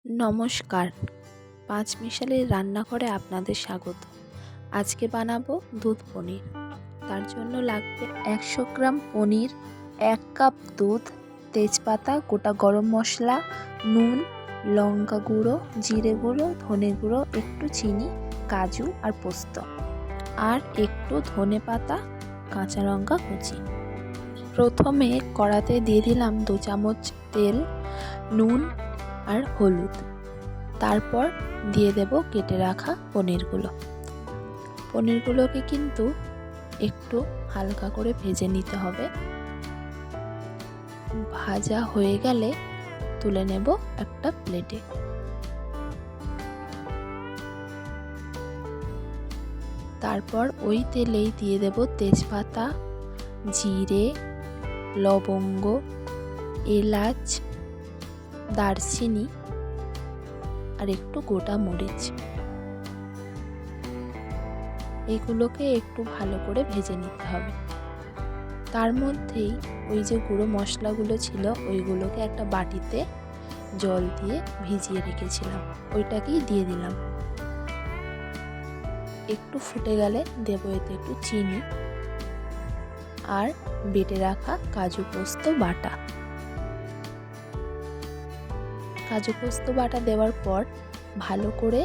নমস্কার, পাঁচমিশালির রান্নাঘরে আপনাদের স্বাগত। আজকে বানাবো দুধ পনির। তার জন্য লাগবে 100 গ্রাম পনির, 1 কাপ দুধ, তেজপাতা, গোটা গরম মশলা, নুন, লঙ্কা গুঁড়ো, জিরে গুঁড়ো, ধনে গুঁড়ো, একটু চিনি, কাজু আর পোস্ত, আর একটু ধনে পাতা, কাঁচা লঙ্কা কুচি। প্রথমে কড়াতে দিয়ে দিলাম 2 চামচ তেল, নুন আর হলুদ। তারপর দিয়ে দেব কেটে রাখা পনিরগুলোকে কিন্তু একটু হালকা করে ভেজে নিতে হবে। ভাজা হয়ে গেলে তুলে নেব একটা প্লেটে। তারপর ওই তেলেই দিয়ে দেব তেজপাতা, জিরে, লবঙ্গ, এলাচ, দারচিনি আর একটু গোটা মরিচ। এগুলোকে একটু ভালো করে ভেজে নিতে হবে। তার মধ্যেই ওই যে গুঁড়ো মশলাগুলো ছিল ওইগুলোকে একটা বাটিতে জল দিয়ে ভিজিয়ে রেখেছিলাম, ওইটাকেই দিয়ে দিলাম। একটু ফুটে গেলে দেবো এতে একটু চিনি আর বেটে রাখা কাজু পোস্ত বাটা। কাজু পোস্ত বাটা দেওয়ার পর ভালো করে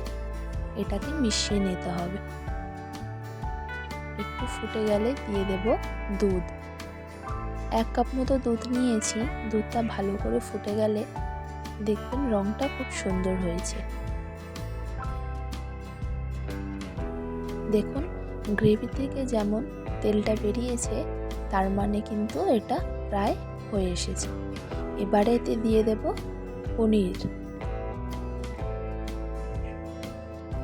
এটাকে মিশিয়ে নিতে হবে। একটু ফুটে গেলে দিয়ে দেব দুধ। 1 কাপ মতো দুধ নিয়েছি। দুধটা ভালো করে ফুটে গেলে দেখবেন রংটা খুব সুন্দর হয়েছে। দেখুন গ্রেভি থেকে যেমন তেলটা বেরিয়েছে, তার মানে কিন্তু এটা প্রায় হয়ে এসেছে। এবারে এতে দিয়ে দেব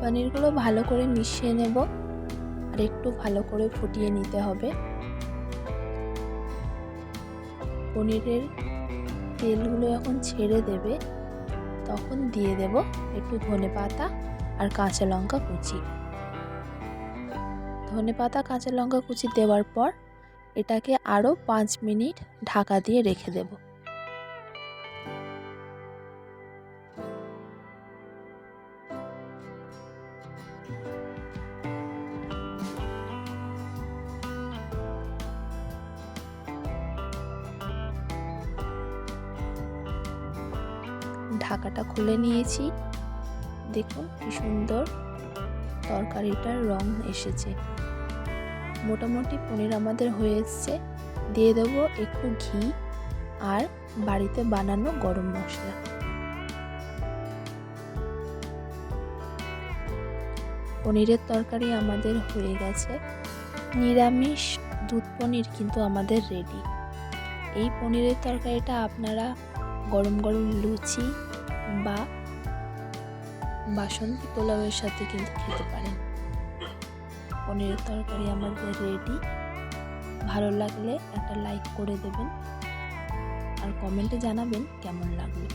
পনিরগুলো ভালো করে মিশিয়ে নেব আর একটু ভালো করে ফুটিয়ে নিতে হবে। পনিরের তেলগুলো যখন ছেড়ে দেবে তখন দিয়ে দেব একটু ধনে পাতা আর কাঁচা লঙ্কা কুচি। ধনে পাতা কাঁচা লঙ্কা কুচি দেওয়ার পর এটাকে আরও 5 মিনিট ঢাকা দিয়ে রেখে দেব। ঢাকাটা খুলে নিয়েছি। দেখুন কি সুন্দর তরকারিটার রং এসেছে। মোটামুটি পনির আমাদের হয়ে এসছে। দিয়ে দেবো একটু ঘি আর বাড়িতে বানানো গরম মশলা। পনিরের তরকারি আমাদের হয়ে গেছে। নিরামিষ দুধ পনির কিন্তু আমাদের রেডি। এই পনিরের তরকারিটা আপনারা গরম গরম লুচি বা বাসন্তী পোলাওয়ের সাথে কিন্তু খেতে পারেন। পনিরের তরকারি আমাদের রেডি। ভালো লাগলে একটা লাইক করে দেবেন আর কমেন্টে জানাবেন কেমন লাগলো।